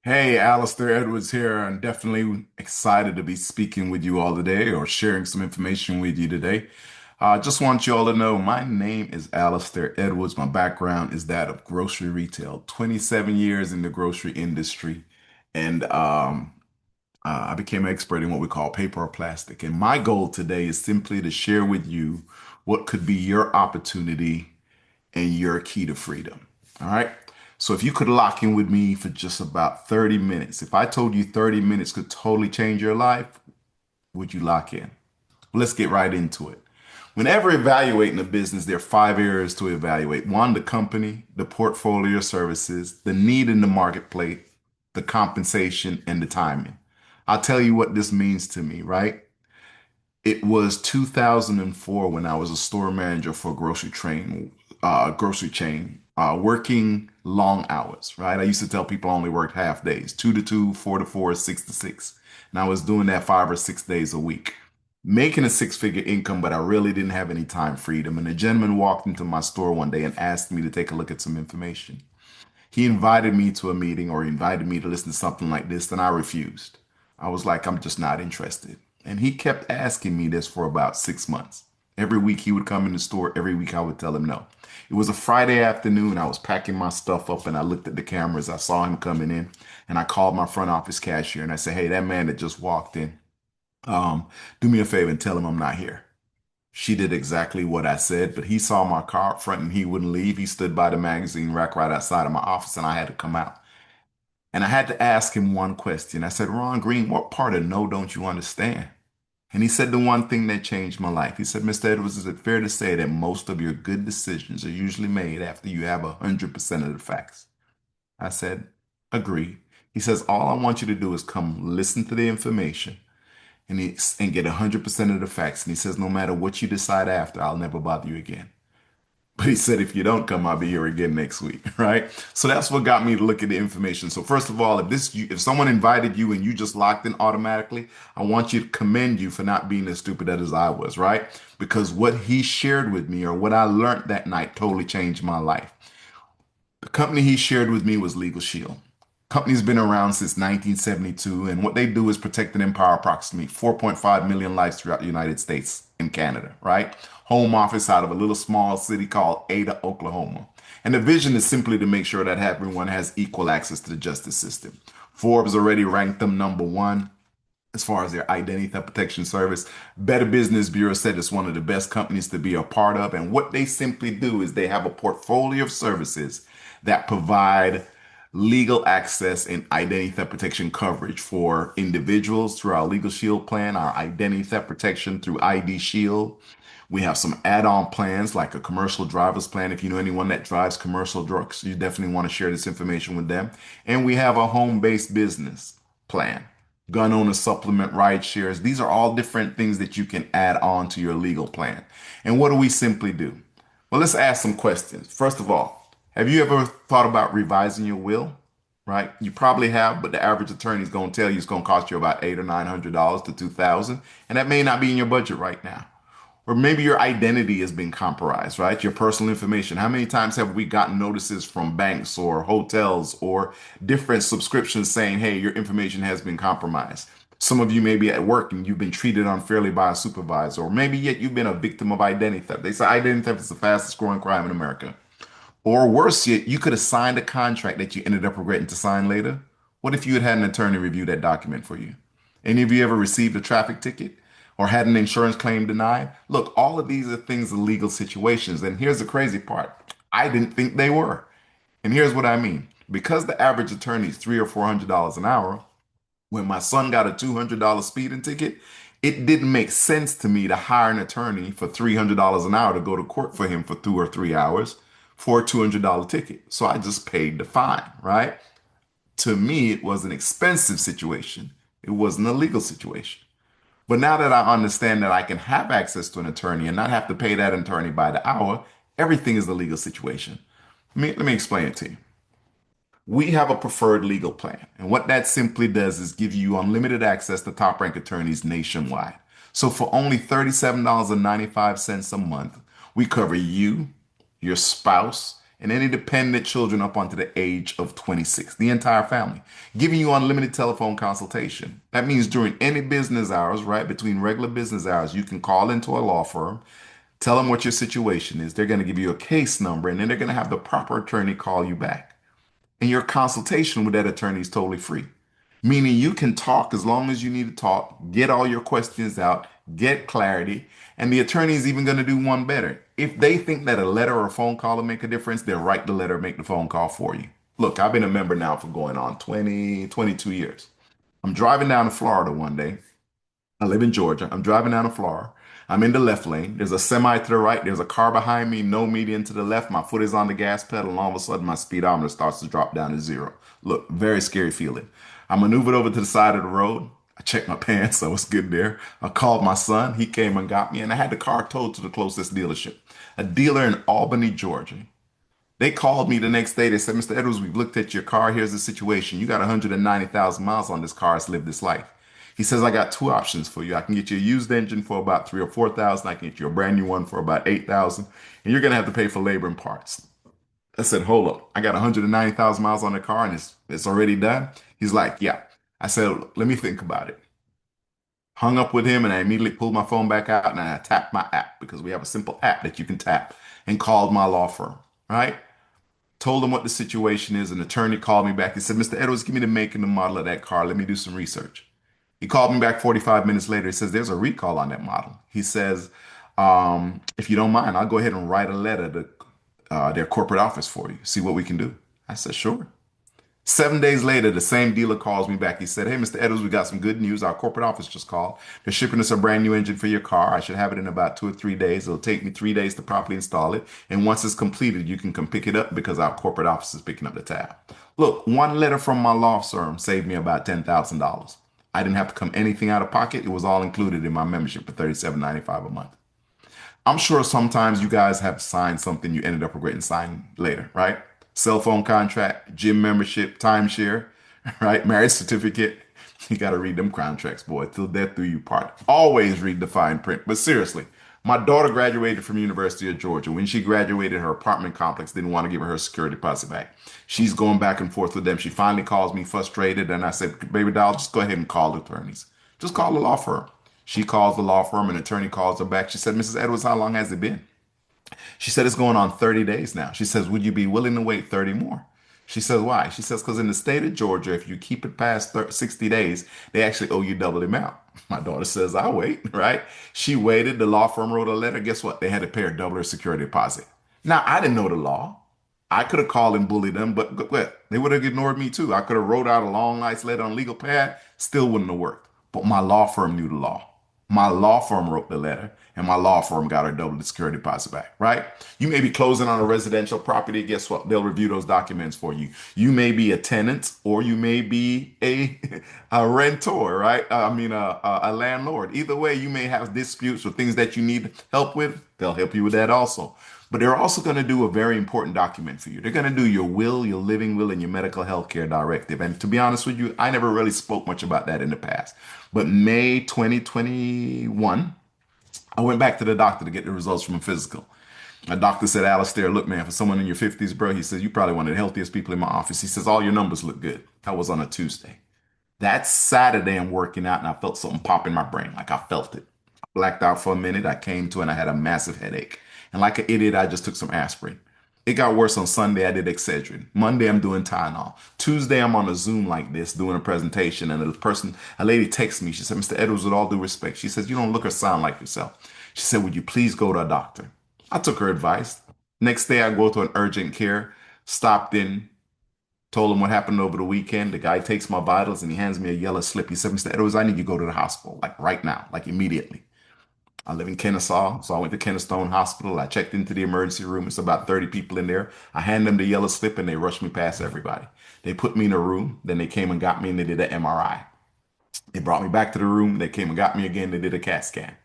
Hey, Alistair Edwards here, and definitely excited to be speaking with you all today or sharing some information with you today. I just want you all to know my name is Alistair Edwards. My background is that of grocery retail, 27 years in the grocery industry, and I became an expert in what we call paper or plastic. And my goal today is simply to share with you what could be your opportunity and your key to freedom. All right. So if you could lock in with me for just about 30 minutes, if I told you 30 minutes could totally change your life, would you lock in? Let's get right into it. Whenever evaluating a business, there are five areas to evaluate. One, the company, the portfolio services, the need in the marketplace, the compensation, and the timing. I'll tell you what this means to me, right? It was 2004 when I was a store manager for a grocery chain, working long hours, right? I used to tell people I only worked half days, 2 to 2, 4 to 4, 6 to 6. And I was doing that 5 or 6 days a week, making a six-figure income, but I really didn't have any time freedom. And a gentleman walked into my store one day and asked me to take a look at some information. He invited me to a meeting or invited me to listen to something like this, and I refused. I was like, I'm just not interested. And he kept asking me this for about 6 months. Every week he would come in the store. Every week I would tell him no. It was a Friday afternoon. I was packing my stuff up and I looked at the cameras. I saw him coming in and I called my front office cashier and I said, hey, that man that just walked in, um, do me a favor and tell him I'm not here. She did exactly what I said, but he saw my car up front and he wouldn't leave. He stood by the magazine rack right outside of my office and I had to come out. And I had to ask him one question. I said, Ron Green, what part of no don't you understand? And he said the one thing that changed my life. He said, Mr. Edwards, is it fair to say that most of your good decisions are usually made after you have 100% of the facts? I said, agree. He says, all I want you to do is come listen to the information and get 100% of the facts. And he says, no matter what you decide after, I'll never bother you again. But he said, if you don't come, I'll be here again next week, right? So that's what got me to look at the information. So first of all, if someone invited you and you just locked in automatically, I want you to commend you for not being as stupid as I was, right? Because what he shared with me or what I learned that night totally changed my life. The company he shared with me was LegalShield. Company's been around since 1972, and what they do is protect and empower approximately 4.5 million lives throughout the United States and Canada, right? Home office out of a little small city called Ada, Oklahoma. And the vision is simply to make sure that everyone has equal access to the justice system. Forbes already ranked them number one as far as their identity theft protection service. Better Business Bureau said it's one of the best companies to be a part of. And what they simply do is they have a portfolio of services that provide legal access and identity theft protection coverage for individuals through our Legal Shield plan, our identity theft protection through ID Shield. We have some add-on plans like a commercial driver's plan. If you know anyone that drives commercial trucks, you definitely want to share this information with them. And we have a home-based business plan, gun owner supplement, ride shares. These are all different things that you can add on to your legal plan. And what do we simply do? Well, let's ask some questions. First of all, have you ever thought about revising your will? Right? You probably have, but the average attorney is going to tell you it's going to cost you about $800 or $900 to 2,000, and that may not be in your budget right now. Or maybe your identity has been compromised, right? Your personal information. How many times have we gotten notices from banks or hotels or different subscriptions saying, hey, your information has been compromised? Some of you may be at work and you've been treated unfairly by a supervisor, or maybe yet you've been a victim of identity theft. They say identity theft is the fastest growing crime in America. Or worse yet, you could have signed a contract that you ended up regretting to sign later. What if you had had an attorney review that document for you? Any of you ever received a traffic ticket or had an insurance claim denied? Look, all of these are things of legal situations. And here's the crazy part. I didn't think they were. And here's what I mean. Because the average attorney is $300 or $400 an hour, when my son got a $200 speeding ticket, it didn't make sense to me to hire an attorney for $300 an hour to go to court for him for 2 or 3 hours for a $200 ticket. So I just paid the fine, right? To me, it was an expensive situation. It wasn't a legal situation. But now that I understand that I can have access to an attorney and not have to pay that attorney by the hour, everything is a legal situation. Let me explain it to you. We have a preferred legal plan. And what that simply does is give you unlimited access to top rank attorneys nationwide. So for only $37.95 a month, we cover you, your spouse, and any dependent children up onto the age of 26, the entire family, giving you unlimited telephone consultation. That means during any business hours, right, between regular business hours, you can call into a law firm, tell them what your situation is. They're going to give you a case number, and then they're going to have the proper attorney call you back. And your consultation with that attorney is totally free, meaning you can talk as long as you need to talk, get all your questions out, get clarity, and the attorney is even going to do one better. If they think that a letter or a phone call will make a difference, they'll write the letter, make the phone call for you. Look, I've been a member now for going on 20, 22 years. I'm driving down to Florida one day. I live in Georgia. I'm driving down to Florida. I'm in the left lane. There's a semi to the right. There's a car behind me. No median to the left. My foot is on the gas pedal, and all of a sudden, my speedometer starts to drop down to zero. Look, very scary feeling. I maneuvered over to the side of the road. I checked my pants. I was good there. I called my son. He came and got me, and I had the car towed to the closest dealership, a dealer in Albany, Georgia. They called me the next day. They said, Mr. Edwards, we've looked at your car. Here's the situation. You got 190,000 miles on this car. It's lived this life. He says, I got two options for you. I can get you a used engine for about 3 or 4,000. I can get you a brand new one for about 8,000. And you're going to have to pay for labor and parts. I said, hold up. I got 190,000 miles on the car and it's already done. He's like, yeah. I said, let me think about it. Hung up with him and I immediately pulled my phone back out and I tapped my app because we have a simple app that you can tap and called my law firm, right? Told him what the situation is. An attorney called me back. He said, Mr. Edwards, give me the make and the model of that car. Let me do some research. He called me back 45 minutes later. He says, there's a recall on that model. He says, if you don't mind, I'll go ahead and write a letter to their corporate office for you. See what we can do. I said, sure. 7 days later, the same dealer calls me back. He said, hey, Mr. Edwards, we got some good news. Our corporate office just called. They're shipping us a brand new engine for your car. I should have it in about 2 or 3 days. It'll take me 3 days to properly install it. And once it's completed, you can come pick it up because our corporate office is picking up the tab. Look, one letter from my law firm saved me about $10,000. I didn't have to come anything out of pocket. It was all included in my membership for $37.95 a month. I'm sure sometimes you guys have signed something you ended up regretting signing later, right? Cell phone contract, gym membership, timeshare, right? Marriage certificate. You got to read them contracts, boy, till death do you part. Always read the fine print. But seriously, my daughter graduated from University of Georgia. When she graduated, her apartment complex didn't want to give her security deposit back. She's going back and forth with them. She finally calls me frustrated, and I said, "Baby doll, just go ahead and call the attorneys. Just call the law firm." She calls the law firm, an attorney calls her back. She said, "Mrs. Edwards, how long has it been?" She said, "It's going on 30 days now." She says, "Would you be willing to wait 30 more?" She says, "Why?" She says, "Because in the state of Georgia, if you keep it past 60 days, they actually owe you double the amount." My daughter says, "I'll wait," right? She waited. The law firm wrote a letter. Guess what? They had to pay her double her security deposit. Now, I didn't know the law. I could have called and bullied them, but they would have ignored me too. I could have wrote out a long, nice letter on legal pad, still wouldn't have worked. But my law firm knew the law. My law firm wrote the letter, and my law firm got her double the security deposit back, right? You may be closing on a residential property. Guess what? They'll review those documents for you. You may be a tenant or you may be a rentor, right? A landlord. Either way, you may have disputes or things that you need help with. They'll help you with that also. But they're also going to do a very important document for you. They're going to do your will, your living will, and your medical health care directive. And to be honest with you, I never really spoke much about that in the past. But May 2021, I went back to the doctor to get the results from a physical. My doctor said, Alistair, look, man, for someone in your 50s, bro, he says, you probably one of the healthiest people in my office. He says, all your numbers look good. That was on a Tuesday. That Saturday, I'm working out and I felt something pop in my brain. Like I felt it. I blacked out for a minute. I came to and I had a massive headache. And like an idiot, I just took some aspirin. It got worse on Sunday. I did Excedrin. Monday, I'm doing Tylenol. Tuesday, I'm on a Zoom like this doing a presentation. And a lady texts me. She said, Mr. Edwards, with all due respect, she says, you don't look or sound like yourself. She said, would you please go to a doctor? I took her advice. Next day, I go to an urgent care, stopped in, told him what happened over the weekend. The guy takes my vitals and he hands me a yellow slip. He said, Mr. Edwards, I need you to go to the hospital, like right now, like immediately. I live in Kennesaw, so I went to Kennestone Hospital. I checked into the emergency room. It's about 30 people in there. I hand them the yellow slip and they rushed me past everybody. They put me in a room. Then they came and got me and they did an MRI. They brought me back to the room. They came and got me again. They did a CAT scan.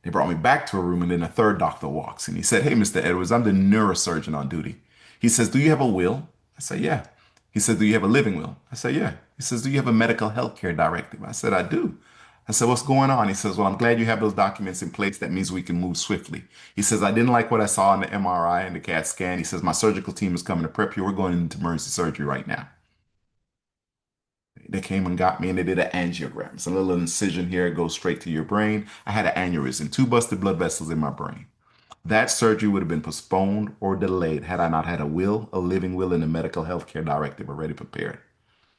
They brought me back to a room and then a third doctor walks in. He said, hey, Mr. Edwards, I'm the neurosurgeon on duty. He says, do you have a will? I said, yeah. He said, do you have a living will? I said, yeah. He says, do you have a medical health care directive? I said, I do. I said, what's going on? He says, well, I'm glad you have those documents in place. That means we can move swiftly. He says, I didn't like what I saw in the MRI and the CAT scan. He says, my surgical team is coming to prep you. We're going into emergency surgery right now. They came and got me and they did an angiogram. It's a little incision here. It goes straight to your brain. I had an aneurysm, two busted blood vessels in my brain. That surgery would have been postponed or delayed had I not had a will, a living will, and a medical health care directive already prepared.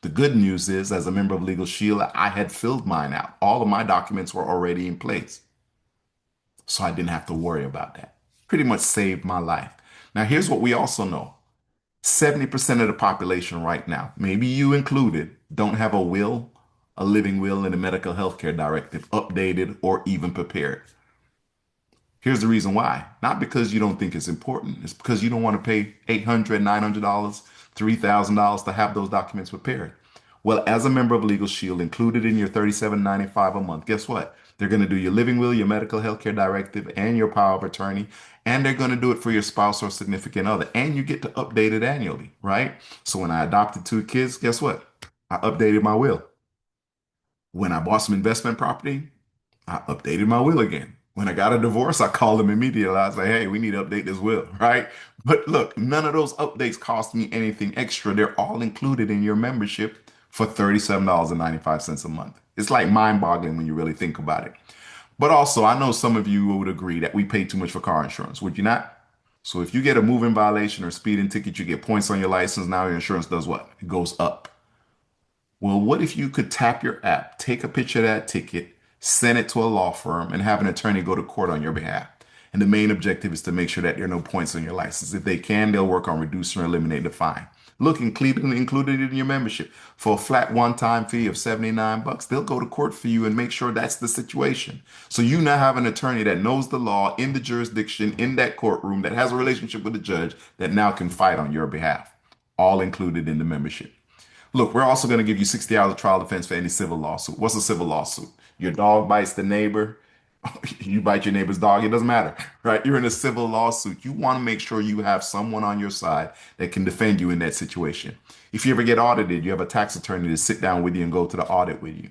The good news is, as a member of Legal Shield, I had filled mine out. All of my documents were already in place, so I didn't have to worry about that. Pretty much saved my life. Now, here's what we also know. 70% of the population right now, maybe you included, don't have a will, a living will, and a medical health care directive updated or even prepared. Here's the reason why. Not because you don't think it's important. It's because you don't want to pay $800, $900, $3,000 to have those documents prepared. Well, as a member of Legal Shield, included in your $37.95 a month, guess what? They're going to do your living will, your medical health care directive, and your power of attorney. And they're going to do it for your spouse or significant other. And you get to update it annually, right? So when I adopted two kids, guess what? I updated my will. When I bought some investment property, I updated my will again. When I got a divorce, I called them immediately. I was like, hey, we need to update this will, right? But look, none of those updates cost me anything extra. They're all included in your membership for $37.95 a month. It's like mind-boggling when you really think about it. But also, I know some of you would agree that we pay too much for car insurance, would you not? So if you get a moving violation or speeding ticket, you get points on your license. Now your insurance does what? It goes up. Well, what if you could tap your app, take a picture of that ticket, send it to a law firm, and have an attorney go to court on your behalf? And the main objective is to make sure that there are no points on your license. If they can, they'll work on reducing or eliminating the fine. Look, included in your membership for a flat one-time fee of 79 bucks. They'll go to court for you and make sure that's the situation. So you now have an attorney that knows the law in the jurisdiction, in that courtroom, that has a relationship with the judge that now can fight on your behalf. All included in the membership. Look, we're also going to give you 60 hours of trial defense for any civil lawsuit. What's a civil lawsuit? Your dog bites the neighbor, you bite your neighbor's dog, it doesn't matter, right? You're in a civil lawsuit. You want to make sure you have someone on your side that can defend you in that situation. If you ever get audited, you have a tax attorney to sit down with you and go to the audit with you.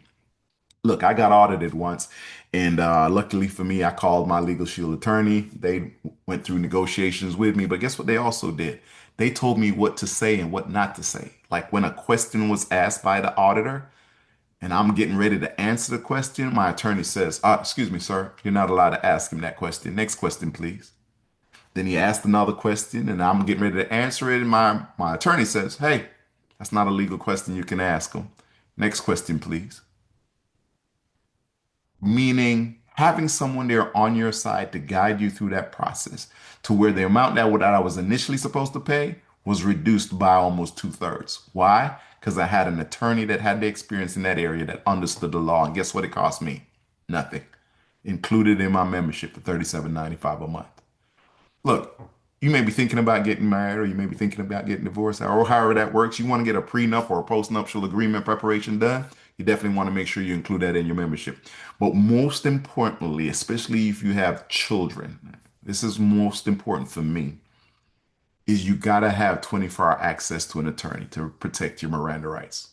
Look, I got audited once, and luckily for me, I called my Legal Shield attorney. They went through negotiations with me, but guess what they also did? They told me what to say and what not to say. Like when a question was asked by the auditor, and I'm getting ready to answer the question, my attorney says, excuse me, sir, you're not allowed to ask him that question. Next question, please. Then he asked another question, and I'm getting ready to answer it, and my attorney says, hey, that's not a legal question you can ask him. Next question, please. Meaning having someone there on your side to guide you through that process to where the amount that I was initially supposed to pay was reduced by almost two-thirds. Why? Because I had an attorney that had the experience in that area that understood the law. And guess what it cost me? Nothing. Included in my membership for $37.95 a month. Look, you may be thinking about getting married or you may be thinking about getting divorced or however that works. You want to get a prenup or a postnuptial agreement preparation done. You definitely want to make sure you include that in your membership. But most importantly, especially if you have children, this is most important for me, is you got to have 24-hour access to an attorney to protect your Miranda rights.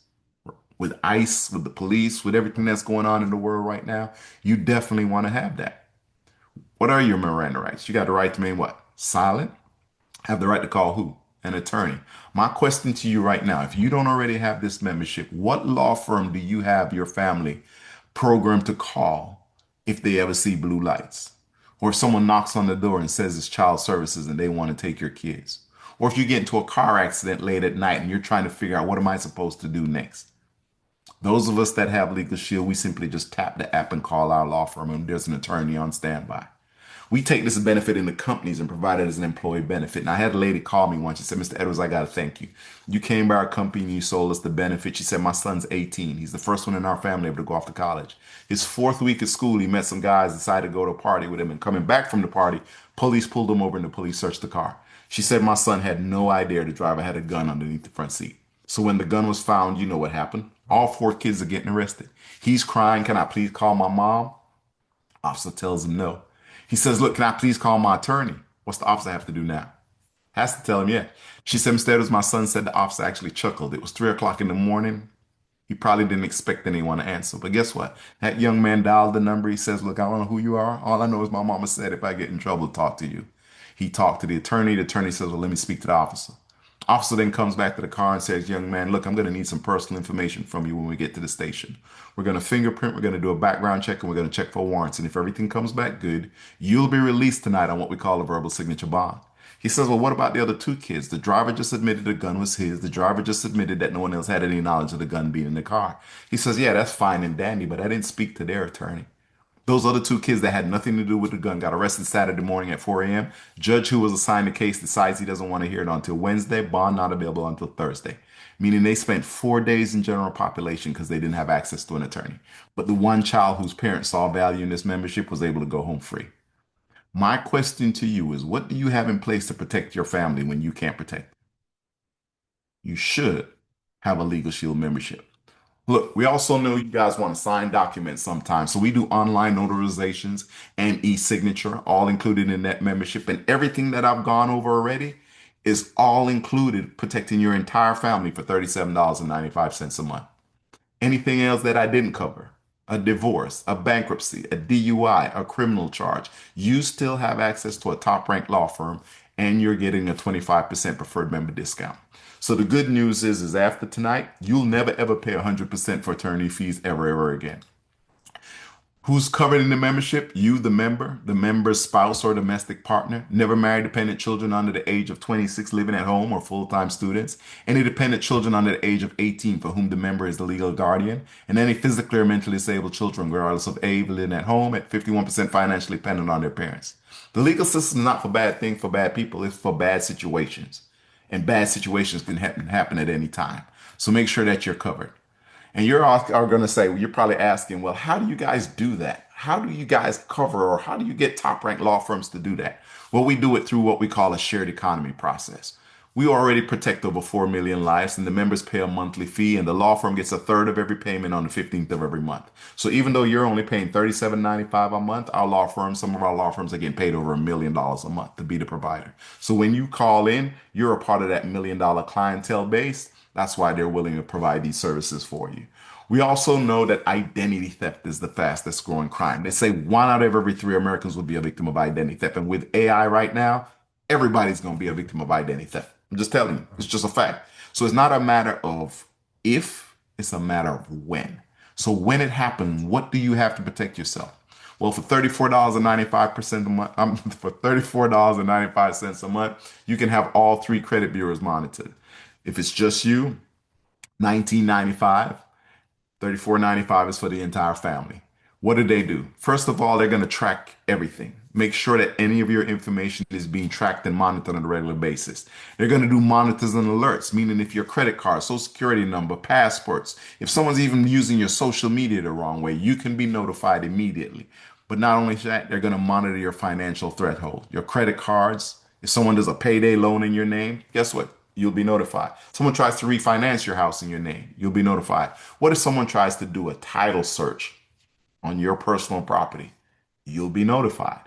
With ICE, with the police, with everything that's going on in the world right now, you definitely want to have that. What are your Miranda rights? You got the right to remain what? Silent? Have the right to call who? An attorney. My question to you right now, if you don't already have this membership, what law firm do you have your family programmed to call if they ever see blue lights? Or if someone knocks on the door and says it's child services and they want to take your kids? Or if you get into a car accident late at night and you're trying to figure out what am I supposed to do next? Those of us that have Legal Shield, we simply just tap the app and call our law firm and there's an attorney on standby. We take this benefit in the companies and provide it as an employee benefit. And I had a lady call me once. She said, Mr. Edwards, I got to thank you. You came by our company and you sold us the benefit. She said, my son's 18. He's the first one in our family able to go off to college. His fourth week of school, he met some guys, decided to go to a party with him. And coming back from the party, police pulled him over and the police searched the car. She said, my son had no idea the driver had a gun underneath the front seat. So when the gun was found, you know what happened. All four kids are getting arrested. He's crying, can I please call my mom? Officer tells him no. He says, look, can I please call my attorney? What's the officer have to do now? Has to tell him, yeah. She said, instead, as my son said, the officer actually chuckled. It was 3 o'clock in the morning. He probably didn't expect anyone to answer. But guess what? That young man dialed the number. He says, look, I don't know who you are. All I know is my mama said if I get in trouble, talk to you. He talked to the attorney. The attorney says, well, let me speak to the officer. Officer then comes back to the car and says, young man, look, I'm going to need some personal information from you when we get to the station. We're going to fingerprint, we're going to do a background check, and we're going to check for warrants. And if everything comes back good, you'll be released tonight on what we call a verbal signature bond. He says, well, what about the other two kids? The driver just admitted the gun was his. The driver just admitted that no one else had any knowledge of the gun being in the car. He says, yeah, that's fine and dandy, but I didn't speak to their attorney. Those other two kids that had nothing to do with the gun got arrested Saturday morning at 4 a.m. Judge who was assigned the case decides he doesn't want to hear it until Wednesday. Bond not available until Thursday. Meaning they spent 4 days in general population because they didn't have access to an attorney. But the one child whose parents saw value in this membership was able to go home free. My question to you is what do you have in place to protect your family when you can't protect them? You should have a Legal Shield membership. Look, we also know you guys want to sign documents sometimes. So we do online notarizations and e-signature, all included in that membership. And everything that I've gone over already is all included, protecting your entire family for $37.95 a month. Anything else that I didn't cover, a divorce, a bankruptcy, a DUI, a criminal charge, you still have access to a top ranked law firm and you're getting a 25% preferred member discount. So the good news is after tonight, you'll never ever pay 100% for attorney fees ever again. Who's covered in the membership? You, the member's spouse or domestic partner, never married dependent children under the age of 26 living at home or full-time students, any dependent children under the age of 18 for whom the member is the legal guardian, and any physically or mentally disabled children, regardless of age, living at home at 51% financially dependent on their parents. The legal system is not for bad things for bad people, it's for bad situations. And bad situations can happen at any time. So make sure that you're covered. And are going to say, well, you're probably asking, well, how do you guys do that? How do you guys cover or how do you get top ranked law firms to do that? Well, we do it through what we call a shared economy process. We already protect over 4 million lives and the members pay a monthly fee and the law firm gets a third of every payment on the 15th of every month. So even though you're only paying $37.95 a month, some of our law firms are getting paid over $1 million a month to be the provider. So when you call in, you're a part of that $1 million clientele base. That's why they're willing to provide these services for you. We also know that identity theft is the fastest growing crime. They say 1 out of every 3 Americans will be a victim of identity theft. And with AI right now, everybody's going to be a victim of identity theft. I'm just telling you, it's just a fact. So it's not a matter of if, it's a matter of when. So when it happens, what do you have to protect yourself? Well, for $34.95 a month, for $34.95 a month, you can have all three credit bureaus monitored. If it's just you, 19.95. 34.95 is for the entire family. What do? First of all, they're going to track everything. Make sure that any of your information is being tracked and monitored on a regular basis. They're going to do monitors and alerts, meaning if your credit card, social security number, passports, if someone's even using your social media the wrong way, you can be notified immediately. But not only that, they're going to monitor your financial threshold, your credit cards. If someone does a payday loan in your name, guess what? You'll be notified. Someone tries to refinance your house in your name, you'll be notified. What if someone tries to do a title search on your personal property? You'll be notified.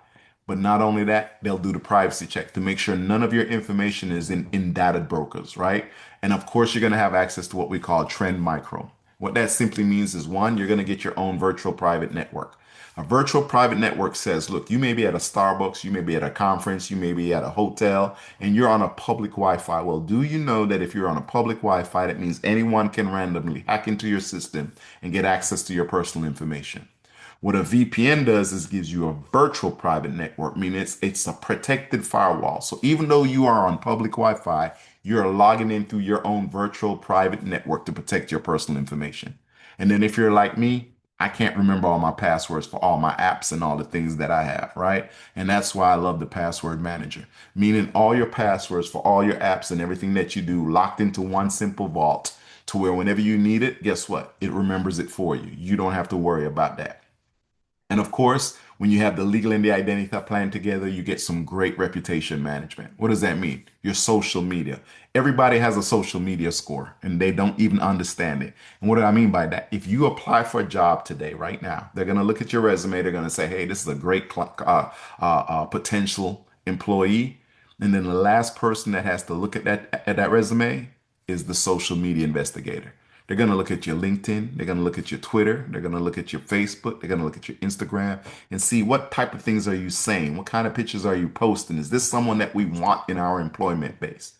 But not only that, they'll do the privacy check to make sure none of your information is in data brokers, right? And of course, you're going to have access to what we call Trend Micro. What that simply means is one, you're going to get your own virtual private network. A virtual private network says, look, you may be at a Starbucks, you may be at a conference, you may be at a hotel, and you're on a public Wi-Fi. Well, do you know that if you're on a public Wi-Fi, that means anyone can randomly hack into your system and get access to your personal information? What a VPN does is gives you a virtual private network, meaning it's a protected firewall. So even though you are on public Wi-Fi, you're logging in through your own virtual private network to protect your personal information. And then if you're like me, I can't remember all my passwords for all my apps and all the things that I have, right? And that's why I love the password manager, meaning all your passwords for all your apps and everything that you do locked into one simple vault to where whenever you need it, guess what? It remembers it for you. You don't have to worry about that. And of course, when you have the legal and the identity theft plan together, you get some great reputation management. What does that mean? Your social media. Everybody has a social media score and they don't even understand it. And what do I mean by that? If you apply for a job today, right now, they're going to look at your resume. They're going to say, hey, this is a great potential employee. And then the last person that has to look at that resume is the social media investigator. They're going to look at your LinkedIn. They're going to look at your Twitter. They're going to look at your Facebook. They're going to look at your Instagram and see what type of things are you saying? What kind of pictures are you posting? Is this someone that we want in our employment base?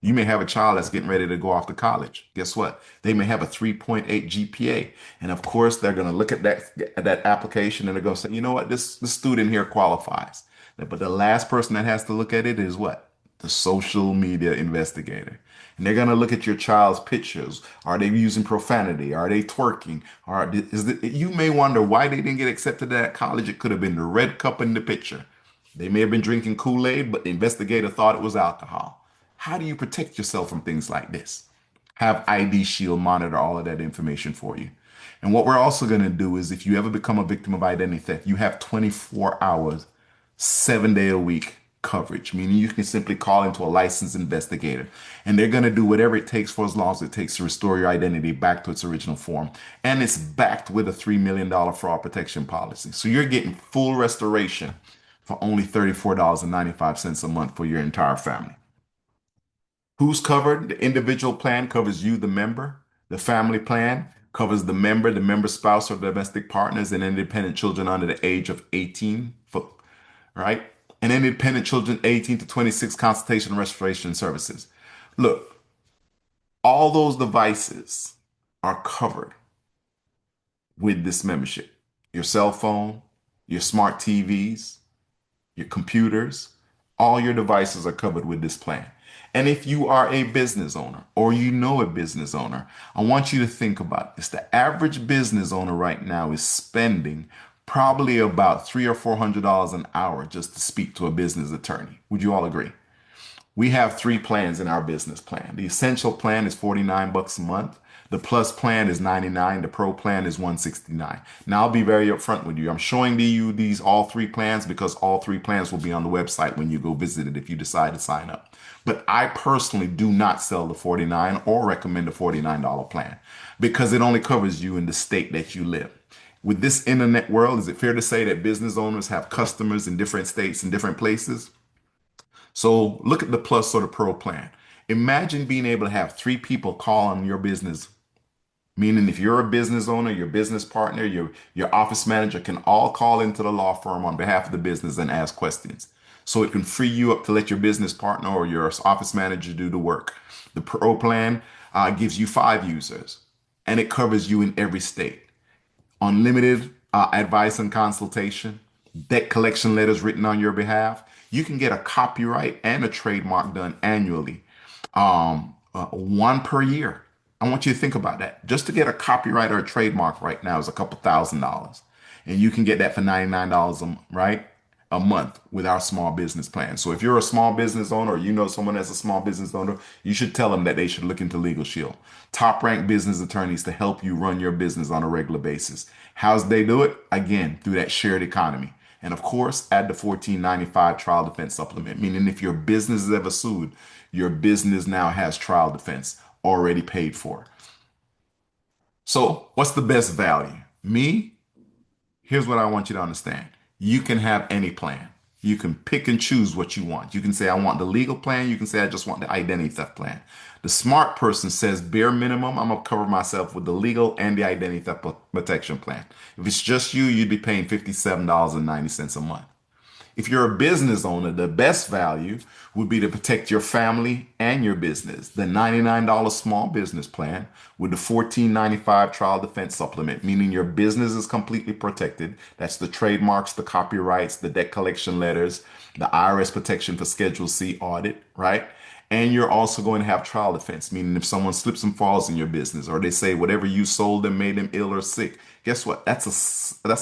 You may have a child that's getting ready to go off to college. Guess what? They may have a 3.8 GPA. And of course, they're going to look at that application and they're going to say, you know what, this student here qualifies. But the last person that has to look at it is what? The social media investigator. And they're going to look at your child's pictures. Are they using profanity? Are they twerking? You may wonder why they didn't get accepted to that college. It could have been the red cup in the picture. They may have been drinking Kool-Aid, but the investigator thought it was alcohol. How do you protect yourself from things like this? Have ID Shield monitor all of that information for you. And what we're also going to do is if you ever become a victim of identity theft, you have 24 hours, 7 day a week coverage, meaning you can simply call into a licensed investigator and they're going to do whatever it takes for as long as it takes to restore your identity back to its original form. And it's backed with a $3 million fraud protection policy. So you're getting full restoration for only $34.95 a month for your entire family. Who's covered? The individual plan covers you, the member. The family plan covers the member spouse or domestic partners, and independent children under the age of 18, right? And independent children 18 to 26 consultation and restoration services. Look, all those devices are covered with this membership. Your cell phone, your smart TVs, your computers, all your devices are covered with this plan. And if you are a business owner or you know a business owner, I want you to think about this. The average business owner right now is spending probably about $300 or $400 an hour just to speak to a business attorney. Would you all agree? We have three plans in our business plan. The essential plan is 49 bucks a month. The plus plan is 99. The pro plan is 169. Now I'll be very upfront with you. I'm showing you these all three plans because all three plans will be on the website when you go visit it if you decide to sign up. But I personally do not sell the 49 or recommend the $49 plan because it only covers you in the state that you live. With this internet world, is it fair to say that business owners have customers in different states and different places? So look at the plus or the pro plan. Imagine being able to have three people call on your business, meaning if you're a business owner, your business partner, your office manager can all call into the law firm on behalf of the business and ask questions. So it can free you up to let your business partner or your office manager do the work. The pro plan gives you 5 users and it covers you in every state. Unlimited advice and consultation, debt collection letters written on your behalf. You can get a copyright and a trademark done annually, one per year. I want you to think about that. Just to get a copyright or a trademark right now is a couple $1,000s. And you can get that for $99 right? A month with our small business plan. So if you're a small business owner or you know someone that's a small business owner, you should tell them that they should look into LegalShield. Top ranked business attorneys to help you run your business on a regular basis. How's they do it? Again, through that shared economy. And of course, add the $14.95 trial defense supplement, meaning if your business is ever sued, your business now has trial defense already paid for. So what's the best value? Me, here's what I want you to understand. You can have any plan. You can pick and choose what you want. You can say, I want the legal plan. You can say, I just want the identity theft plan. The smart person says, bare minimum, I'm going to cover myself with the legal and the identity theft protection plan. If it's just you, you'd be paying $57.90 a month. If you're a business owner, the best value would be to protect your family and your business. The $99 small business plan with the $14.95 trial defense supplement, meaning your business is completely protected. That's the trademarks, the copyrights, the debt collection letters, the IRS protection for Schedule C audit, right? And you're also going to have trial defense, meaning if someone slips and falls in your business, or they say whatever you sold them made them ill or sick, guess what? That's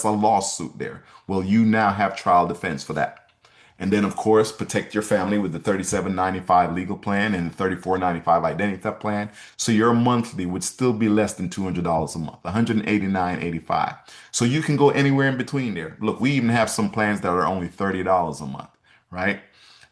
a lawsuit there. Well, you now have trial defense for that. And then, of course, protect your family with the $37.95 legal plan and the $34.95 identity theft plan. So your monthly would still be less than $200 a month, $189.85. So you can go anywhere in between there. Look, we even have some plans that are only $30 a month, right?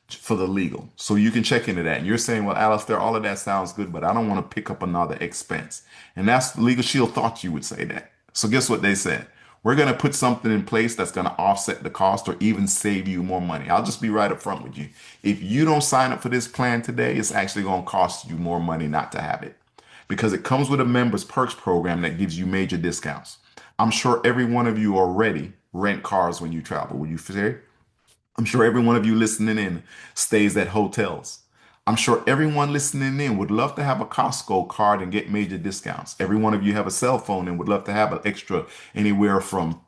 For the legal. So you can check into that. And you're saying, well, Alistair, all of that sounds good, but I don't want to pick up another expense. And that's Legal Shield thought you would say that. So guess what they said? We're going to put something in place that's going to offset the cost or even save you more money. I'll just be right up front with you. If you don't sign up for this plan today, it's actually going to cost you more money not to have it. because it comes with a members perks program that gives you major discounts. I'm sure every one of you already rent cars when you travel. Would you say? I'm sure every one of you listening in stays at hotels. I'm sure everyone listening in would love to have a Costco card and get major discounts. Every one of you have a cell phone and would love to have an extra anywhere from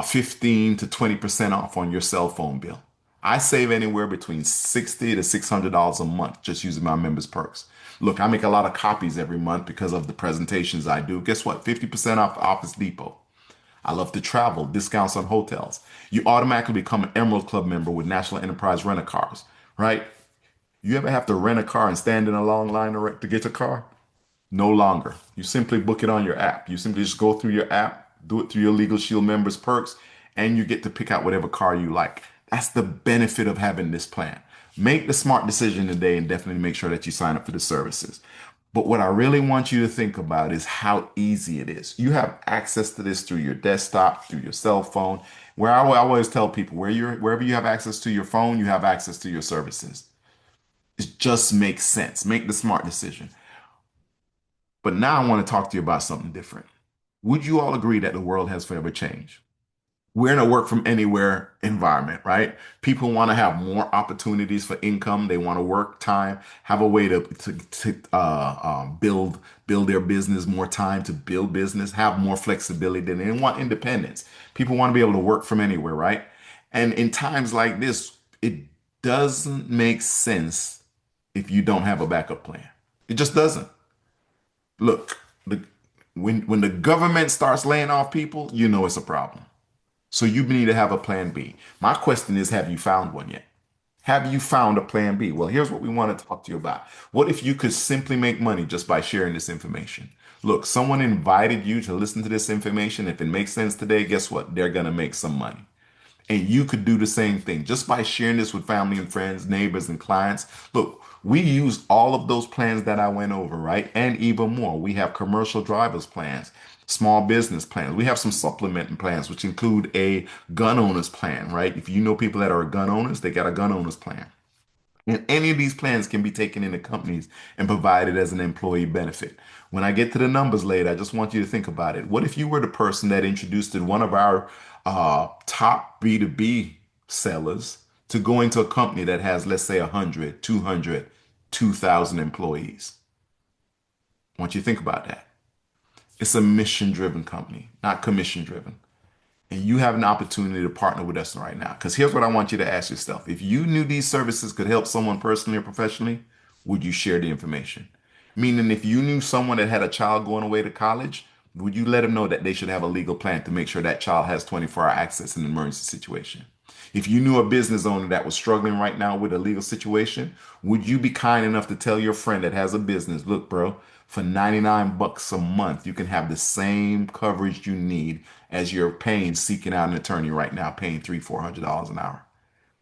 15 to 20% off on your cell phone bill. I save anywhere between $60 to $600 a month just using my members perks. Look, I make a lot of copies every month because of the presentations I do. Guess what? 50% off Office Depot. I love to travel, discounts on hotels. You automatically become an Emerald Club member with National Enterprise Rent-A-Cars, right? You ever have to rent a car and stand in a long line to get your car? No longer. You simply book it on your app. You simply just go through your app, do it through your Legal Shield members perks, and you get to pick out whatever car you like. That's the benefit of having this plan. Make the smart decision today and definitely make sure that you sign up for the services. But what I really want you to think about is how easy it is. You have access to this through your desktop, through your cell phone. Where I always tell people, wherever you have access to your phone, you have access to your services. It just makes sense. Make the smart decision. But now I want to talk to you about something different. Would you all agree that the world has forever changed? We're in a work from anywhere environment, right? People want to have more opportunities for income. They want to work time, have a way to build their business, more time to build business, have more flexibility. They want independence. People want to be able to work from anywhere, right? And in times like this, it doesn't make sense if you don't have a backup plan. It just doesn't. Look, the, when the government starts laying off people, you know it's a problem. So you need to have a plan B. My question is, have you found one yet? Have you found a plan B? Well, here's what we want to talk to you about. What if you could simply make money just by sharing this information? Look, someone invited you to listen to this information. If it makes sense today, guess what? They're going to make some money. And you could do the same thing just by sharing this with family and friends, neighbors, and clients. Look, we use all of those plans that I went over, right? And even more. We have commercial drivers plans, small business plans. We have some supplementing plans, which include a gun owners plan, right? If you know people that are gun owners, they got a gun owners plan. And any of these plans can be taken into companies and provided as an employee benefit. When I get to the numbers later, I just want you to think about it. What if you were the person that introduced one of our top B2B sellers to go into a company that has, let's say, 100, 200, 2,000 employees? I want you to think about that. It's a mission driven company, not commission driven. And you have an opportunity to partner with us right now. Because here's what I want you to ask yourself. If you knew these services could help someone personally or professionally, would you share the information? Meaning, if you knew someone that had a child going away to college, would you let them know that they should have a legal plan to make sure that child has 24-hour access in an emergency situation? If you knew a business owner that was struggling right now with a legal situation, would you be kind enough to tell your friend that has a business, look, bro, for 99 bucks a month, you can have the same coverage you need as you're paying seeking out an attorney right now, paying $300, $400 an hour.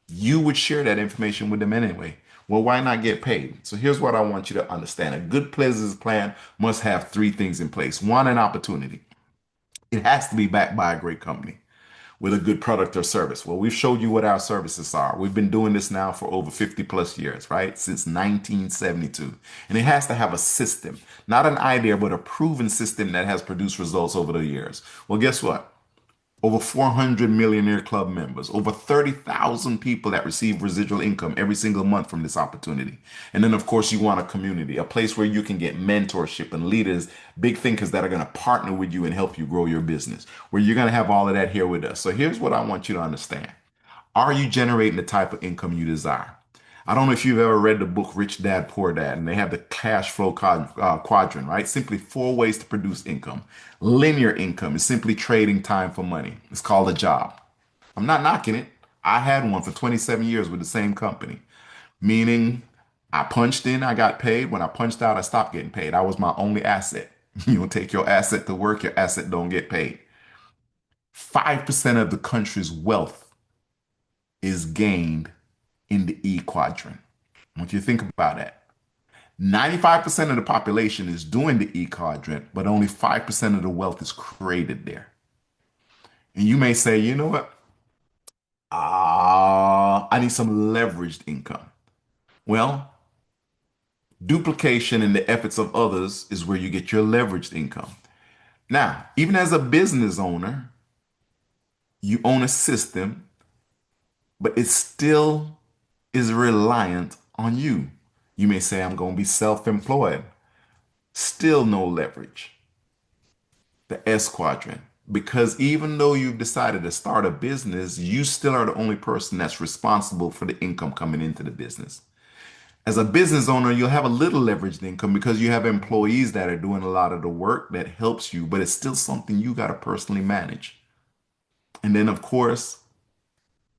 You would share that information with them anyway. Well, why not get paid? So here's what I want you to understand. A good business plan must have three things in place. One, an opportunity. It has to be backed by a great company with a good product or service. Well, we've showed you what our services are. We've been doing this now for over 50 plus years, right? Since 1972. And it has to have a system, not an idea, but a proven system that has produced results over the years. Well, guess what? Over 400 Millionaire Club members, over 30,000 people that receive residual income every single month from this opportunity. And then, of course, you want a community, a place where you can get mentorship and leaders, big thinkers that are going to partner with you and help you grow your business, where you're going to have all of that here with us. So here's what I want you to understand. Are you generating the type of income you desire? I don't know if you've ever read the book Rich Dad Poor Dad, and they have the cash flow quadrant, right? Simply four ways to produce income. Linear income is simply trading time for money. It's called a job. I'm not knocking it. I had one for 27 years with the same company, meaning I punched in, I got paid. When I punched out, I stopped getting paid. I was my only asset. You don't take your asset to work, your asset don't get paid. 5% of the country's wealth is gained in the E quadrant. I want you to think about that. 95% of the population is doing the E quadrant, but only 5% of the wealth is created there. And you may say, you know what? I need some leveraged income. Well, Duplication in the efforts of others is where you get your leveraged income. Now, even as a business owner, you own a system, but it still is reliant on you. You may say, I'm going to be self employed. Still no leverage. The S quadrant. Because even though you've decided to start a business, you still are the only person that's responsible for the income coming into the business. As a business owner, you'll have a little leveraged income because you have employees that are doing a lot of the work that helps you, but it's still something you got to personally manage. And then, of course,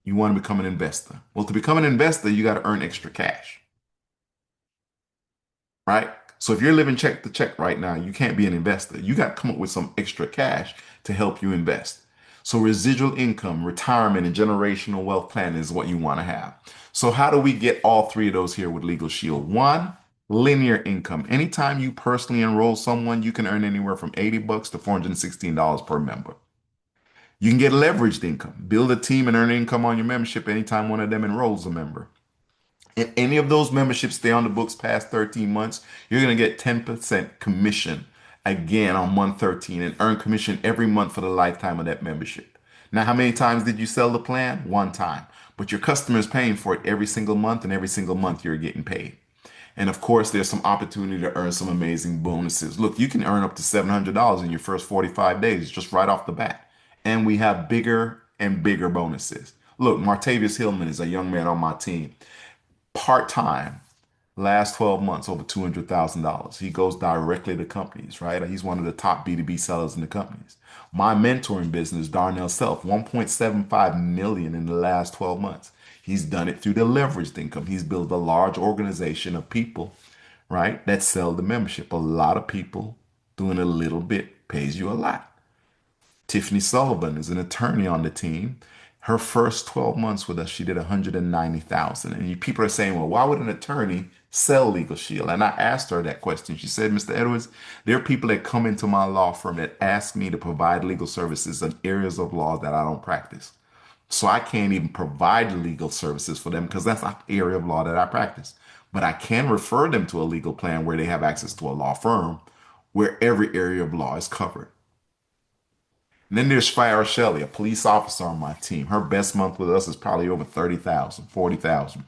you want to become an investor. Well, to become an investor, you got to earn extra cash, right? So if you're living check to check right now, you can't be an investor. You got to come up with some extra cash to help you invest. So residual income, retirement, and generational wealth planning is what you want to have. So how do we get all three of those here with Legal Shield? One, linear income. Anytime you personally enroll someone, you can earn anywhere from $80 to $416 per member. You can get leveraged income. Build a team and earn income on your membership anytime one of them enrolls a member. If any of those memberships stay on the books past 13 months, you're going to get 10% commission again on month 13 and earn commission every month for the lifetime of that membership. Now, how many times did you sell the plan? One time. But your customer is paying for it every single month, and every single month you're getting paid. And of course, there's some opportunity to earn some amazing bonuses. Look, you can earn up to $700 in your first 45 days just right off the bat. And we have bigger and bigger bonuses. Look, Martavius Hillman is a young man on my team, part time, last 12 months, over $200,000. He goes directly to companies, right? He's one of the top B2B sellers in the companies. My mentoring business, Darnell Self, 1.75 million in the last 12 months. He's done it through the leveraged income. He's built a large organization of people, right, that sell the membership. A lot of people doing a little bit pays you a lot. Tiffany Sullivan is an attorney on the team. Her first 12 months with us, she did 190,000. And people are saying, well, why would an attorney sell Legal Shield? And I asked her that question. She said, Mr. Edwards, there are people that come into my law firm that ask me to provide legal services in areas of law that I don't practice. So I can't even provide legal services for them because that's not the area of law that I practice. But I can refer them to a legal plan where they have access to a law firm where every area of law is covered. And then there's Farrah Shelley, a police officer on my team. Her best month with us is probably over 30,000, 40,000.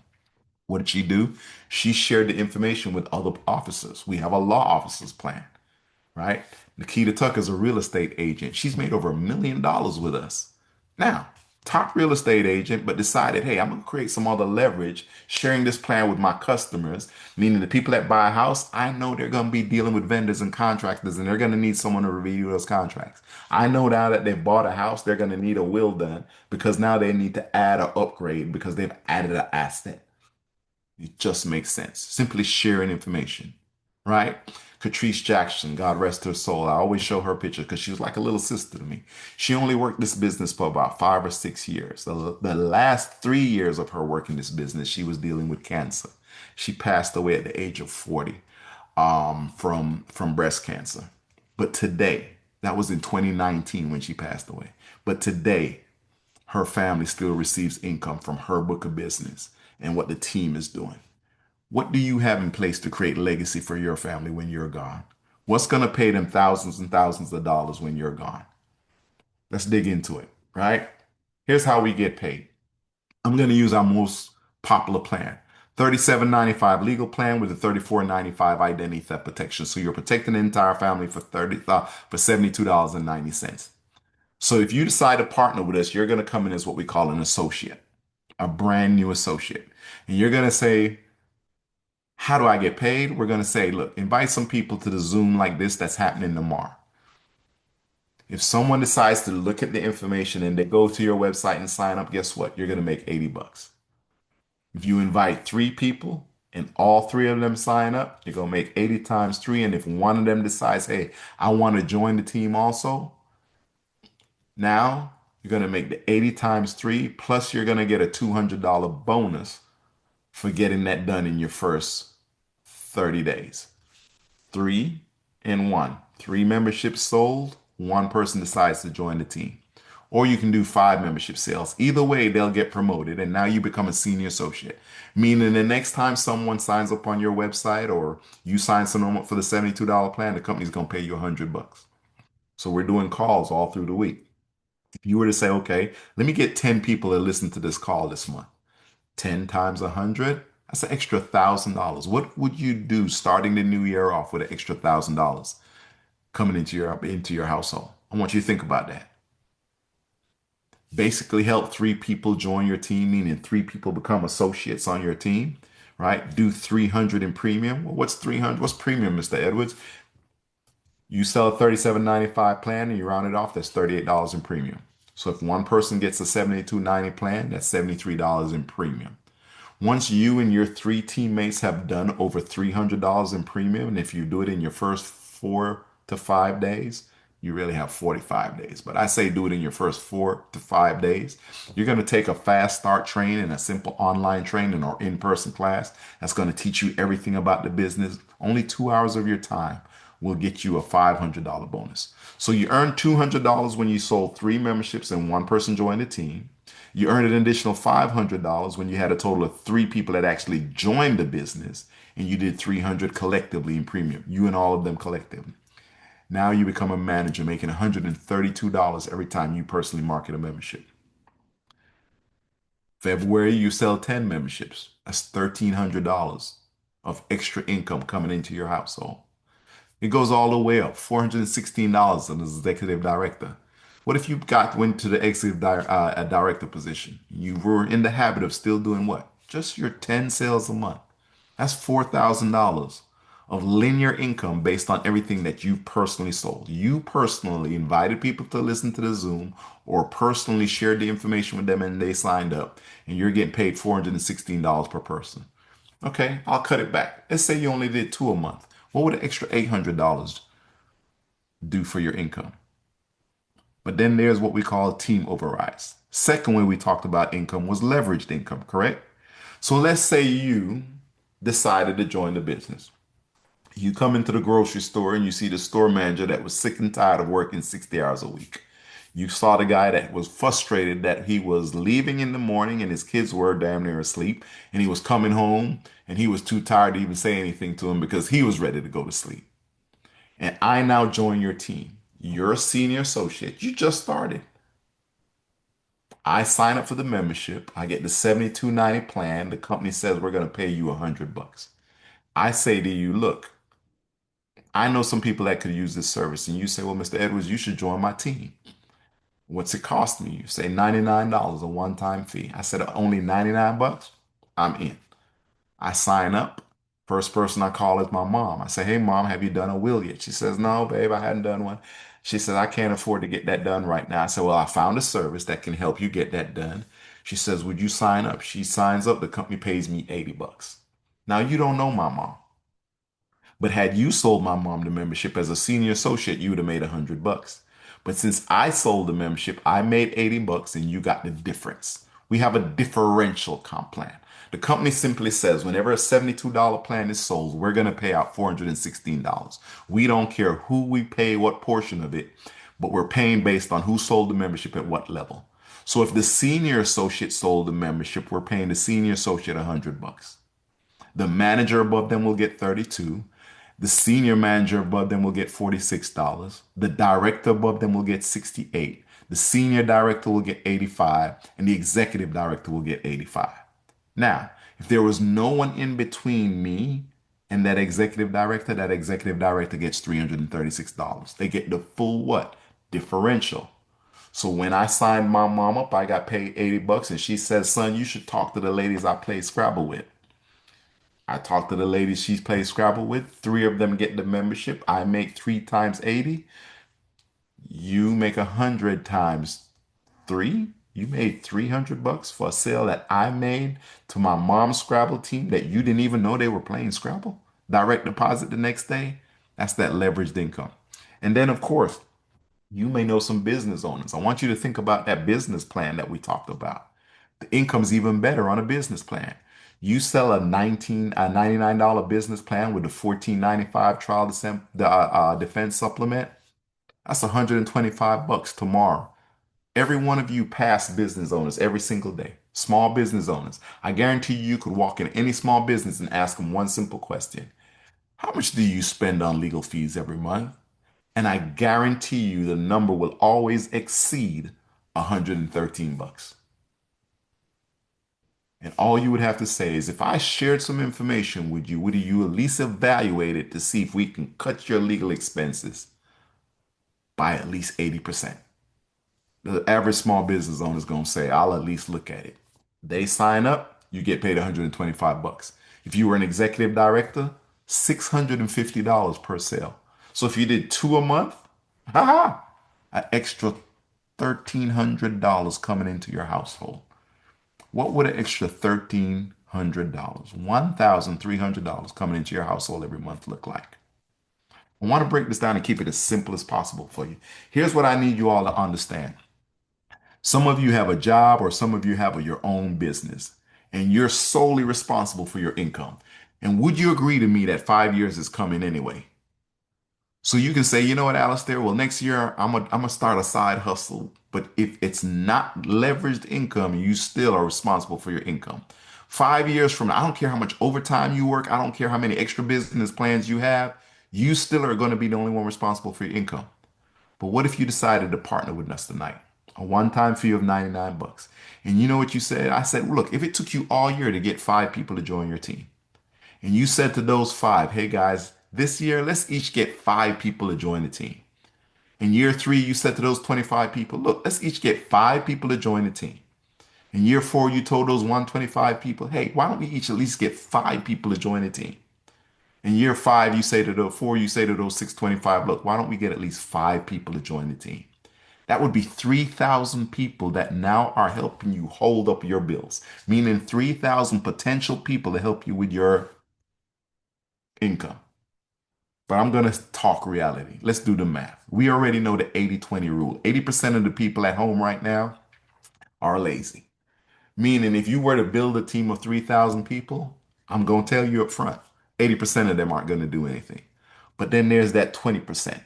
What did she do? She shared the information with other officers. We have a law officers plan, right? Nikita Tucker is a real estate agent. She's made over $1 million with us. Now, top real estate agent, but decided, hey, I'm going to create some other leverage, sharing this plan with my customers, meaning the people that buy a house, I know they're going to be dealing with vendors and contractors, and they're going to need someone to review those contracts. I know now that they've bought a house, they're going to need a will done because now they need to add or upgrade because they've added an asset. It just makes sense. Simply sharing information, right? Catrice Jackson, God rest her soul. I always show her picture because she was like a little sister to me. She only worked this business for about 5 or 6 years. The last 3 years of her working this business, she was dealing with cancer. She passed away at the age of 40 from breast cancer. But today, that was in 2019 when she passed away. But today, her family still receives income from her book of business and what the team is doing. What do you have in place to create legacy for your family when you're gone? What's going to pay them thousands and thousands of dollars when you're gone? Let's dig into it, right? Here's how we get paid. I'm going to use our most popular plan. 37.95 legal plan with a 34.95 identity theft protection. So you're protecting the entire family for 30 for $72.90. So if you decide to partner with us, you're going to come in as what we call an associate, a brand new associate. And you're going to say, how do I get paid? We're going to say, look, invite some people to the Zoom like this that's happening tomorrow. If someone decides to look at the information and they go to your website and sign up, guess what? You're going to make $80. If you invite three people and all three of them sign up, you're going to make 80 times three. And if one of them decides, hey, I want to join the team also, now you're going to make the 80 times three, plus you're going to get a $200 bonus for getting that done in your first 30 days. Three and one. Three memberships sold, one person decides to join the team. Or you can do 5 membership sales. Either way, they'll get promoted, and now you become a senior associate. Meaning the next time someone signs up on your website or you sign someone up for the $72 plan, the company's gonna pay you $100. So we're doing calls all through the week. If you were to say, okay, let me get 10 people to listen to this call this month, 10 times 100, that's an extra $1,000. What would you do starting the new year off with an extra $1,000 coming into your household? I want you to think about that. Basically help 3 people join your team, meaning 3 people become associates on your team, right? Do 300 in premium. Well, what's 300? What's premium, Mr. Edwards? You sell a 37.95 plan and you round it off, that's $38 in premium. So if one person gets a 72.90 plan, that's $73 in premium. Once you and your 3 teammates have done over $300 in premium, and if you do it in your first 4 to 5 days, you really have 45 days. But I say do it in your first 4 to 5 days. You're going to take a fast start training, a simple online training or in-person class that's going to teach you everything about the business. Only 2 hours of your time will get you a $500 bonus. So you earned $200 when you sold 3 memberships and one person joined the team. You earned an additional $500 when you had a total of 3 people that actually joined the business, and you did 300 collectively in premium, you and all of them collectively. Now you become a manager making $132 every time you personally market a membership. February, you sell 10 memberships. That's $1,300 of extra income coming into your household. It goes all the way up, $416 as executive director. What if you went to the director position? You were in the habit of still doing what? Just your 10 sales a month. That's $4,000 of linear income based on everything that you personally sold. You personally invited people to listen to the Zoom or personally shared the information with them and they signed up, and you're getting paid $416 per person. Okay, I'll cut it back. Let's say you only did 2 a month. What would an extra $800 do for your income? But then there's what we call team overrides. Second way we talked about income was leveraged income, correct? So let's say you decided to join the business. You come into the grocery store and you see the store manager that was sick and tired of working 60 hours a week. You saw the guy that was frustrated that he was leaving in the morning and his kids were damn near asleep, and he was coming home and he was too tired to even say anything to him because he was ready to go to sleep. And I now join your team. You're a senior associate. You just started. I sign up for the membership. I get the 72.90 plan. The company says we're going to pay you $100. I say to you, look, I know some people that could use this service. And you say, well, Mr. Edwards, you should join my team. What's it cost me? You say $99, a one-time fee. I said only 99 bucks. I'm in. I sign up. First person I call is my mom. I say, hey, mom, have you done a will yet? She says, no, babe, I hadn't done one. She says, I can't afford to get that done right now. I said, well, I found a service that can help you get that done. She says, would you sign up? She signs up. The company pays me 80 bucks. Now, you don't know my mom, but had you sold my mom the membership as a senior associate, you would have made 100 bucks. But since I sold the membership, I made 80 bucks and you got the difference. We have a differential comp plan. The company simply says whenever a $72 plan is sold, we're going to pay out $416. We don't care who we pay, what portion of it, but we're paying based on who sold the membership at what level. So if the senior associate sold the membership, we're paying the senior associate 100 bucks. The manager above them will get 32. The senior manager above them will get $46. The director above them will get 68. The senior director will get 85, and the executive director will get 85. Now, if there was no one in between me and that executive director gets $336. They get the full what? Differential. So when I signed my mom up, I got paid 80 bucks, and she says, son, you should talk to the ladies I play Scrabble with. I talked to the ladies she plays Scrabble with. 3 of them get the membership. I make 3 times 80. You make 100 times 3. You made 300 bucks for a sale that I made to my mom's Scrabble team that you didn't even know they were playing Scrabble. Direct deposit the next day. That's that leveraged income. And then, of course, you may know some business owners. I want you to think about that business plan that we talked about. The income's even better on a business plan. You sell a $99 business plan with the 14.95 defense supplement. That's 125 bucks tomorrow. Every one of you past business owners, every single day, small business owners, I guarantee you could walk in any small business and ask them one simple question. How much do you spend on legal fees every month? And I guarantee you the number will always exceed 113 bucks. And all you would have to say is if I shared some information with you, would you at least evaluate it to see if we can cut your legal expenses by at least 80%? The average small business owner is going to say, I'll at least look at it. They sign up, you get paid 125 bucks. If you were an executive director, $650 per sale. So if you did two a month, haha, an extra $1,300 coming into your household. What would an extra $1,300, $1,300 coming into your household every month look like? I want to break this down and keep it as simple as possible for you. Here's what I need you all to understand. Some of you have a job or some of you have your own business and you're solely responsible for your income. And would you agree to me that 5 years is coming anyway? So you can say, you know what, Alistair? Well, next year I'm gonna start a side hustle. But if it's not leveraged income, you still are responsible for your income. 5 years from now, I don't care how much overtime you work, I don't care how many extra business plans you have, you still are going to be the only one responsible for your income. But what if you decided to partner with us tonight? A one-time fee of 99 bucks. And you know what you said? I said, look, if it took you all year to get five people to join your team, and you said to those five, hey guys, this year, let's each get five people to join the team. In year three, you said to those 25 people, look, let's each get five people to join the team. In year four, you told those 125 people, hey, why don't we each at least get five people to join the team? In year five, you say to the four, you say to those 625, look, why don't we get at least five people to join the team? That would be 3,000 people that now are helping you hold up your bills, meaning 3,000 potential people to help you with your income. But I'm going to talk reality. Let's do the math. We already know the 80-20 rule. 80% of the people at home right now are lazy. Meaning, if you were to build a team of 3,000 people, I'm going to tell you up front, 80% of them aren't going to do anything. But then there's that 20%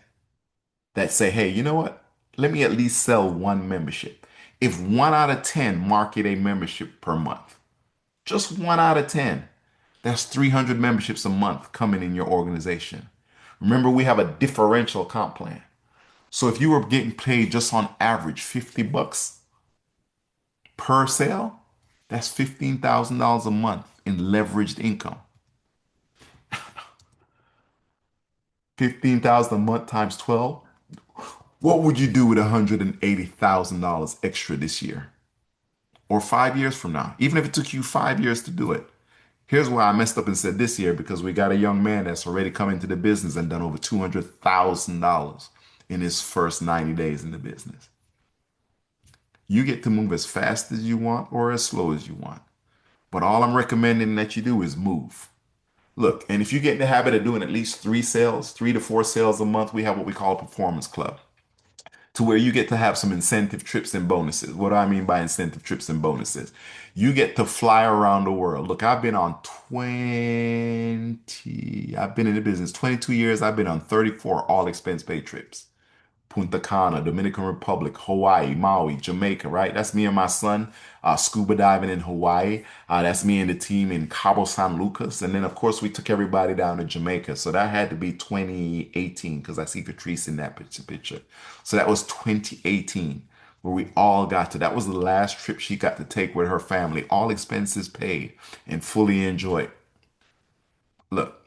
that say, hey, you know what? Let me at least sell one membership. If one out of 10 market a membership per month, just one out of 10, that's 300 memberships a month coming in your organization. Remember, we have a differential comp plan. So if you were getting paid just on average 50 bucks per sale, that's $15,000 a month in leveraged income. 15,000 a month times 12. What would you do with $180,000 extra this year or 5 years from now? Even if it took you 5 years to do it. Here's why I messed up and said this year because we got a young man that's already come into the business and done over $200,000 in his first 90 days in the business. You get to move as fast as you want or as slow as you want. But all I'm recommending that you do is move. Look, and if you get in the habit of doing at least three sales, 3 to 4 sales a month, we have what we call a performance club to where you get to have some incentive trips and bonuses. What do I mean by incentive trips and bonuses? You get to fly around the world. Look, I've been on 20, I've been in the business 22 years. I've been on 34 all expense paid trips. Punta Cana, Dominican Republic, Hawaii, Maui, Jamaica, right? That's me and my son scuba diving in Hawaii. That's me and the team in Cabo San Lucas. And then, of course, we took everybody down to Jamaica. So that had to be 2018 because I see Patrice in that picture. So that was 2018 where we all got to. That was the last trip she got to take with her family, all expenses paid and fully enjoyed. Look,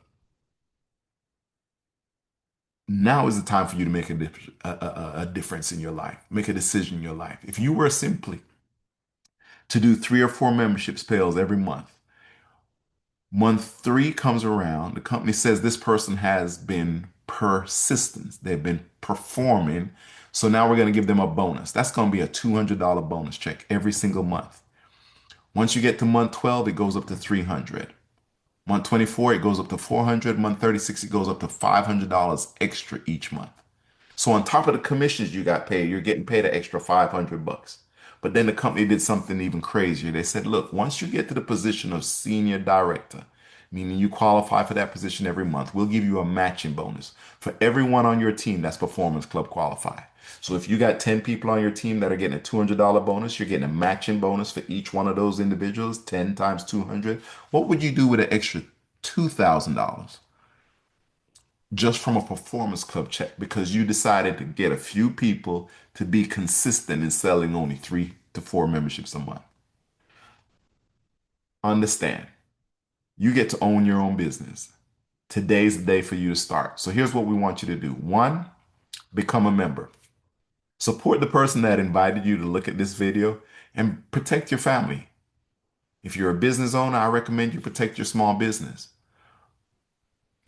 now is the time for you to make a difference in your life, make a decision in your life. If you were simply to do 3 or 4 membership sales every month, month three comes around, the company says this person has been persistent, they've been performing. So now we're going to give them a bonus. That's going to be a $200 bonus check every single month. Once you get to month 12, it goes up to 300. Month 24, it goes up to 400. Month 36, it goes up to $500 extra each month. So on top of the commissions you got paid, you're getting paid an extra 500 bucks. But then the company did something even crazier. They said, look, once you get to the position of senior director, meaning you qualify for that position every month. We'll give you a matching bonus for everyone on your team that's Performance Club qualified. So if you got 10 people on your team that are getting a $200 bonus, you're getting a matching bonus for each one of those individuals, 10 times 200. What would you do with an extra $2,000 just from a Performance Club check because you decided to get a few people to be consistent in selling only 3 to 4 memberships a month? Understand, you get to own your own business. Today's the day for you to start. So here's what we want you to do. One, become a member. Support the person that invited you to look at this video and protect your family. If you're a business owner, I recommend you protect your small business.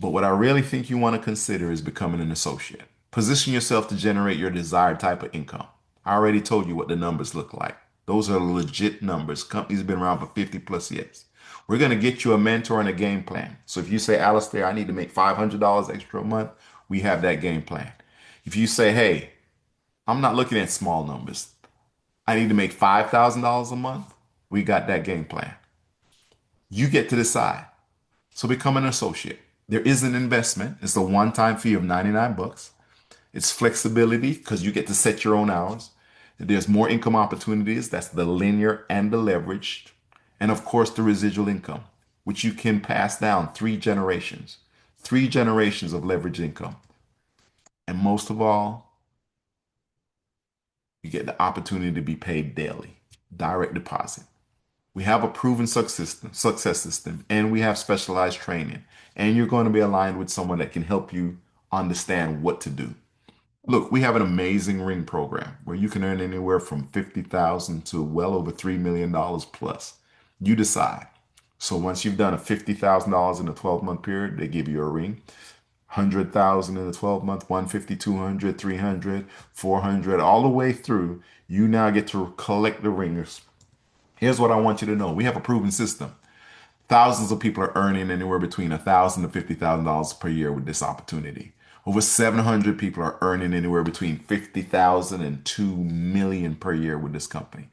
But what I really think you want to consider is becoming an associate. Position yourself to generate your desired type of income. I already told you what the numbers look like. Those are legit numbers. Companies have been around for 50 plus years. We're going to get you a mentor and a game plan. So if you say, Alistair, I need to make $500 extra a month, we have that game plan. If you say, hey, I'm not looking at small numbers, I need to make $5,000 a month, we got that game plan. You get to decide. So become an associate. There is an investment. It's a one-time fee of 99 bucks. It's flexibility because you get to set your own hours. There's more income opportunities. That's the linear and the leveraged. And of course, the residual income, which you can pass down 3 generations, 3 generations of leveraged income. And most of all, you get the opportunity to be paid daily, direct deposit. We have a proven success system, and we have specialized training. And you're going to be aligned with someone that can help you understand what to do. Look, we have an amazing ring program where you can earn anywhere from 50,000 to well over $3 million plus. You decide. So once you've done a $50,000 in a 12-month period, they give you a ring. 100,000 in a 12-month, 150, 200, 300, 400, all the way through. You now get to collect the ringers. Here's what I want you to know. We have a proven system. Thousands of people are earning anywhere between $1,000 to $50,000 per year with this opportunity. Over 700 people are earning anywhere between 50,000 and 2 million per year with this company.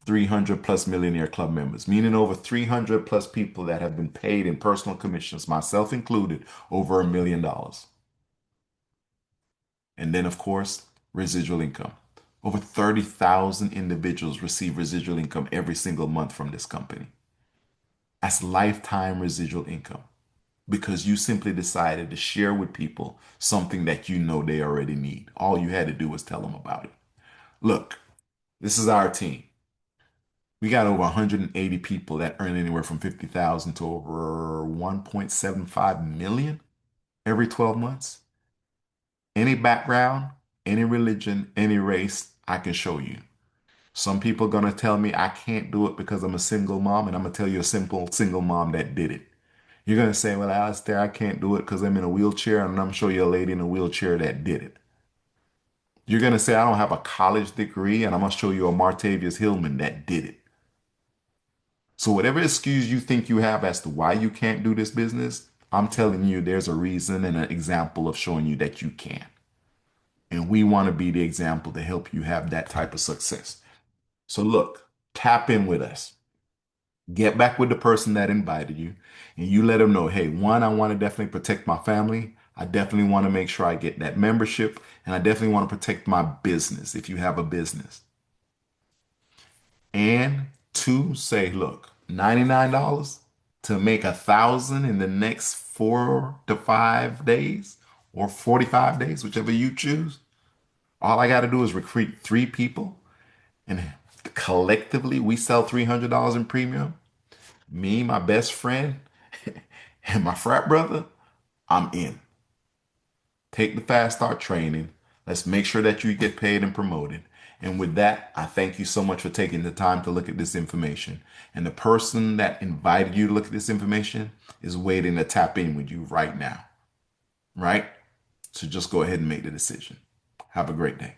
300 plus millionaire club members, meaning over 300 plus people that have been paid in personal commissions, myself included, over $1 million. And then, of course, residual income. Over 30,000 individuals receive residual income every single month from this company. That's lifetime residual income because you simply decided to share with people something that you know they already need. All you had to do was tell them about it. Look, this is our team. We got over 180 people that earn anywhere from 50,000 to over 1.75 million every 12 months. Any background, any religion, any race, I can show you. Some people are going to tell me I can't do it because I'm a single mom, and I'm going to tell you a simple single mom that did it. You're going to say, well, Alistair, I can't do it because I'm in a wheelchair, and I'm going to show you a lady in a wheelchair that did it. You're going to say, I don't have a college degree, and I'm going to show you a Martavius Hillman that did it. So whatever excuse you think you have as to why you can't do this business, I'm telling you there's a reason and an example of showing you that you can. And we want to be the example to help you have that type of success. So look, tap in with us. Get back with the person that invited you and you let them know, hey, one, I want to definitely protect my family. I definitely want to make sure I get that membership, and I definitely want to protect my business if you have a business. And two, say, look, $99 to make 1,000 in the next 4 to 5 days or 45 days, whichever you choose. All I got to do is recruit 3 people, and collectively we sell $300 in premium. Me, my best friend, and my frat brother, I'm in. Take the fast start training. Let's make sure that you get paid and promoted. And with that, I thank you so much for taking the time to look at this information. And the person that invited you to look at this information is waiting to tap in with you right now. Right? So just go ahead and make the decision. Have a great day.